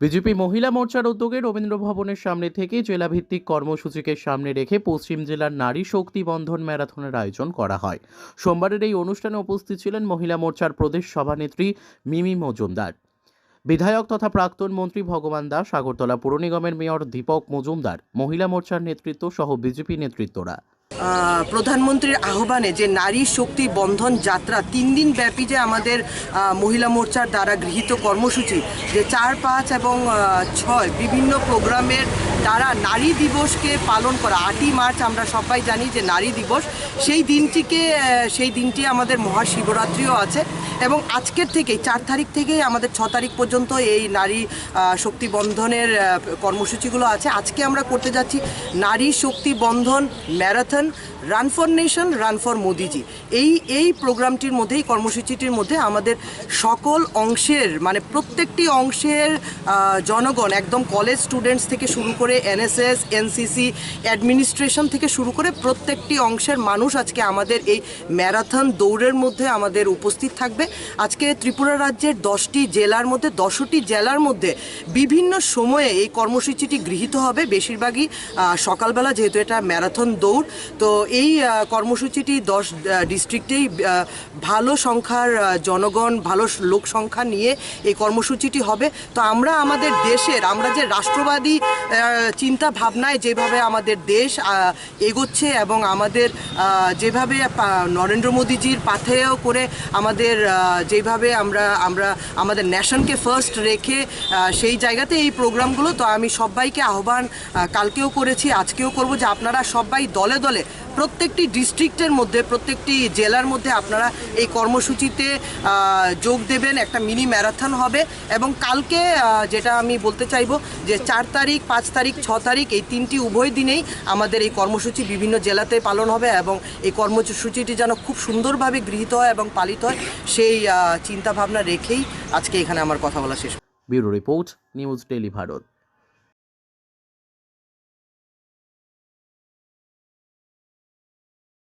BJP মহিলা মোর্চার উদ্যোগে রবীন্দ্র ভবনের সামনে থেকে জেলাভিত্তিক কর্মসূচিকে সামনে রেখে পশ্চিম জেলার নারী শক্তি বন্ধন ম্যারাথনের আয়োজন করা হয়। সোমবারের এই অনুষ্ঠানে উপস্থিত ছিলেন মহিলা মোর্চার প্রদেশ সভানেত্রী মিমি মজুমদার, বিধায়ক তথা প্রাক্তন মন্ত্রী ভগবান দাস, আগরতলা পুর নিগমের মেয়র দীপক মজুমদার, মহিলা মোর্চার নেতৃত্ব সহ বিজেপি নেতৃত্বরা। প্রধানমন্ত্রীর আহ্বানে যে নারী শক্তি বন্ধন যাত্রা 3 দিন ব্যাপী যে আমাদের মহিলা মোর্চার দ্বারা গৃহীত কর্মসূচি, যে 4, 5 এবং 6 বিভিন্ন প্রোগ্রামের দ্বারা নারী দিবসকে পালন করা। 8ই মার্চ আমরা সবাই জানি যে নারী দিবস, সেই দিনটি আমাদের মহাশিবরাত্রিও আছে এবং আজকের থেকেই 4 তারিখ থেকেই আমাদের 6 তারিখ পর্যন্ত এই নারী শক্তি বন্ধনের কর্মসূচিগুলো আছে। আজকে আমরা করতে যাচ্ছি Nari Shakti Bandhan marathon, run for nation, run for Modiji. এই প্রোগ্রামটির মধ্যে, এই কর্মসূচিটির মধ্যে আমাদের সকল অংশের, মানে প্রত্যেকটি অংশের জনগণ, একদম কলেজ স্টুডেন্টস থেকে শুরু করে এনএসএস, এনসিসি, অ্যাডমিনিস্ট্রেশন থেকে শুরু করে প্রত্যেকটি অংশের মানুষ আজকে আমাদের এই ম্যারাথন দৌড়ের মধ্যে আমাদের উপস্থিত থাকবে। আজকে ত্রিপুরা রাজ্যের 10টি জেলার মধ্যে 10টি জেলার মধ্যে বিভিন্ন সময়ে এই কর্মসূচিটি গৃহীত হবে, বেশিরভাগই সকালবেলা, যেহেতু এটা ম্যারাথন দৌড়। তো এই কর্মসূচিটি 10 ডিস্ট্রিক্টেই ভালো সংখ্যার জনগণ, ভালো লোক সংখ্যা নিয়ে এই কর্মসূচিটি হবে। তো আমরা আমাদের দেশের, আমরা যে রাষ্ট্রবাদী চিন্তা ভাবনায় যেভাবে আমাদের দেশ এগোচ্ছে এবং আমাদের যেভাবে নরেন্দ্র মোদীজির পাথেয় করে আমাদের যেভাবে আমরা আমাদের ন্যাশনকে ফার্স্ট রেখে সেই জায়গাতে এই প্রোগ্রামগুলো। তো আমি সবাইকে আহ্বান কালকেও করেছি, আজকেও করব, যে আপনারা সবাই দলে দলে প্রত্যেকটি ডিস্ট্রিক্টের মধ্যে, প্রত্যেকটি জেলার মধ্যে আপনারা এই কর্মসূচিতে যোগ দেবেন। একটা মিনি ম্যারাথন হবে এবং কালকে যেটা আমি বলতে চাইবো যে 4 তারিখ, 5 তারিখ, 6 তারিখ এই 3টি উভয় দিনেই আমাদের এই কর্মসূচি বিভিন্ন জেলাতে পালন হবে এবং এই কর্মসূচিটি যেন খুব সুন্দরভাবে গৃহীত হয় এবং পালিত হয়, সেই চিন্তাভাবনা রেখেই আজকে এখানে আমার কথা বলা শেষ। Bureau report, news daily Bharat.